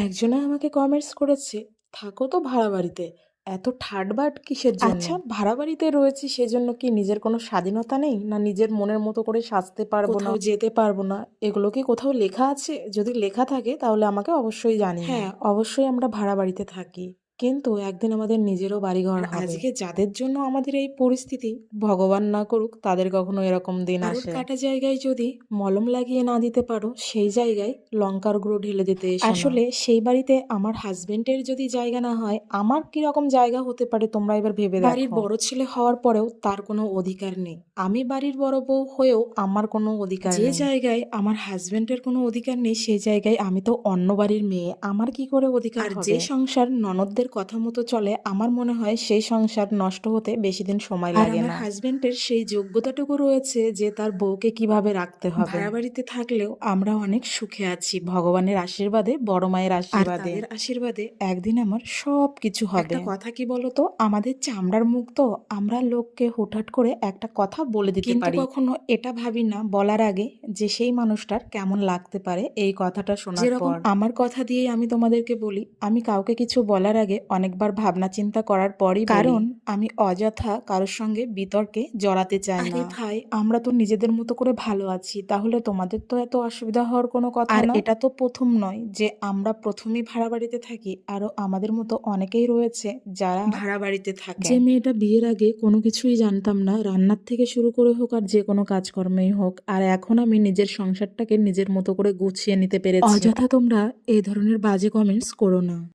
একজনে আমাকে কমেন্টস করেছে, থাকো তো ভাড়া বাড়িতে, এত ঠাটবাট কিসের জন্য? আচ্ছা, ভাড়া বাড়িতে রয়েছি সেজন্য কি নিজের কোনো স্বাধীনতা নেই, না নিজের মনের মতো করে সাজতে পারবো না, কোথাও যেতে পারবো না? এগুলো কি কোথাও লেখা আছে? যদি লেখা থাকে তাহলে আমাকে অবশ্যই জানিও। হ্যাঁ, অবশ্যই আমরা ভাড়া বাড়িতে থাকি, কিন্তু একদিন আমাদের নিজেরও বাড়িঘর হবে। আজকে যাদের জন্য আমাদের এই পরিস্থিতি, ভগবান না করুক তাদের কখনো এরকম দিন আসে। কাটা জায়গায় যদি মলম লাগিয়ে না দিতে পারো, সেই জায়গায় লঙ্কার গুঁড়ো ঢেলে দিতে এসো না। আসলে সেই বাড়িতে আমার হাজবেন্ডের যদি জায়গা না হয়, আমার কি রকম জায়গা হতে পারে তোমরা এবার ভেবে দেখো। বাড়ির বড় ছেলে হওয়ার পরেও তার কোনো অধিকার নেই, আমি বাড়ির বড় বউ হয়েও আমার কোনো অধিকার নেই। যে জায়গায় আমার হাজবেন্ডের কোনো অধিকার নেই, সেই জায়গায় আমি তো অন্য বাড়ির মেয়ে, আমার কি করে অধিকার হবে? যে সংসার ননদদের কথা মতো চলে, আমার মনে হয় সেই সংসার নষ্ট হতে বেশি দিন সময় লাগে না। আমার হাজবেন্ডের সেই যোগ্যতাটুকু রয়েছে যে তার বউকে কিভাবে রাখতে হবে। ভাড়া বাড়িতে থাকলেও আমরা অনেক সুখে আছি ভগবানের আশীর্বাদে, বড় মায়ের আশীর্বাদে, তাদের আশীর্বাদে। একদিন আমার সব কিছু হবে। একটা কথা কি বলতো, আমাদের চামড়ার মুখ তো, আমরা লোককে হুটহাট করে একটা কথা বলে দিতে পারি, কিন্তু কখনো এটা ভাবি না বলার আগে যে সেই মানুষটার কেমন লাগতে পারে এই কথাটা শোনার পর। আমার কথা দিয়েই আমি তোমাদেরকে বলি, আমি কাউকে কিছু বলার আগে অনেকবার ভাবনা চিন্তা করার পরই বলি, কারণ আমি অযথা কারোর সঙ্গে বিতর্কে জড়াতে চাই না। ভাই, আমরা তো নিজেদের মতো করে ভালো আছি, তাহলে তোমাদের তো এত অসুবিধা হওয়ার কোনো কথা না। আর এটা তো প্রথম নয় যে আমরা প্রথমেই ভাড়া বাড়িতে থাকি, আরো আমাদের মতো অনেকেই রয়েছে যারা ভাড়া বাড়িতে থাকে। যে মেয়েটা বিয়ের আগে কোনো কিছুই জানতাম না, রান্নার থেকে শুরু করে হোক আর যে কোনো কাজকর্মেই হোক, আর এখন আমি নিজের সংসারটাকে নিজের মতো করে গুছিয়ে নিতে পেরেছি। অযথা তোমরা এই ধরনের বাজে কমেন্টস করো না।